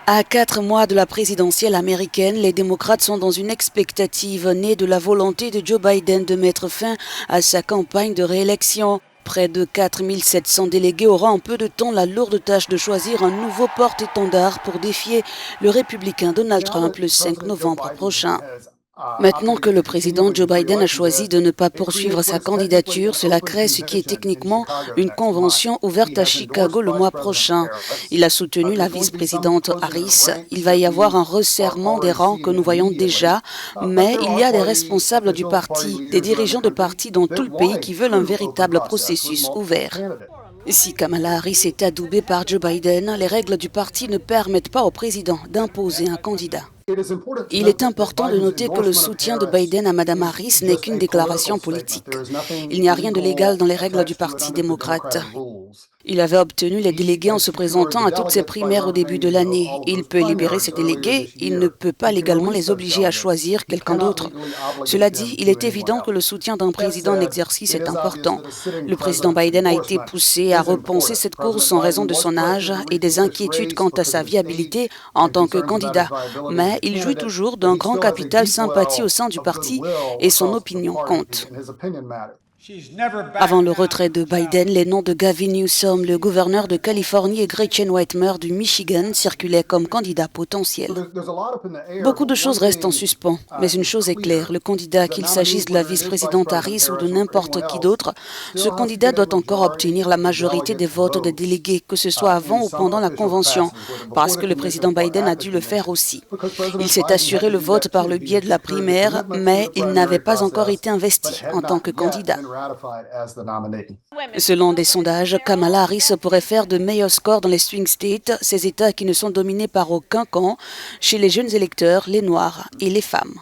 À 4 mois de la présidentielle américaine, les démocrates sont dans une expectative née de la volonté de Joe Biden de mettre fin à sa campagne de réélection. Près de 4700 délégués auront en peu de temps la lourde tâche de choisir un nouveau porte-étendard pour défier le républicain Donald Trump le 5 novembre prochain. Maintenant que le président Joe Biden a choisi de ne pas poursuivre sa candidature, cela crée ce qui est techniquement une convention ouverte à Chicago le mois prochain. Il a soutenu la vice-présidente Harris. Il va y avoir un resserrement des rangs que nous voyons déjà, mais il y a des responsables du parti, des dirigeants de partis dans tout le pays qui veulent un véritable processus ouvert. Si Kamala Harris est adoubée par Joe Biden, les règles du parti ne permettent pas au président d'imposer un candidat. Il est important de noter que le soutien de Biden à Mme Harris n'est qu'une déclaration politique. Il n'y a rien de légal dans les règles du Parti démocrate. Il avait obtenu les délégués en se présentant à toutes ses primaires au début de l'année. Il peut libérer ses délégués, il ne peut pas légalement les obliger à choisir quelqu'un d'autre. Cela dit, il est évident que le soutien d'un président en exercice est important. Le président Biden a été poussé à repenser cette course en raison de son âge et des inquiétudes quant à sa viabilité en tant que candidat. Mais il jouit toujours d'un grand capital sympathie au sein du parti et son opinion compte. Avant le retrait de Biden, les noms de Gavin Newsom, le gouverneur de Californie, et Gretchen Whitmer du Michigan circulaient comme candidats potentiels. Beaucoup de choses restent en suspens, mais une chose est claire, le candidat, qu'il s'agisse de la vice-présidente Harris ou de n'importe qui d'autre, ce candidat doit encore obtenir la majorité des votes des délégués, que ce soit avant ou pendant la convention, parce que le président Biden a dû le faire aussi. Il s'est assuré le vote par le biais de la primaire, mais il n'avait pas encore été investi en tant que candidat. Selon des sondages, Kamala Harris pourrait faire de meilleurs scores dans les swing states, ces États qui ne sont dominés par aucun camp, chez les jeunes électeurs, les Noirs et les femmes.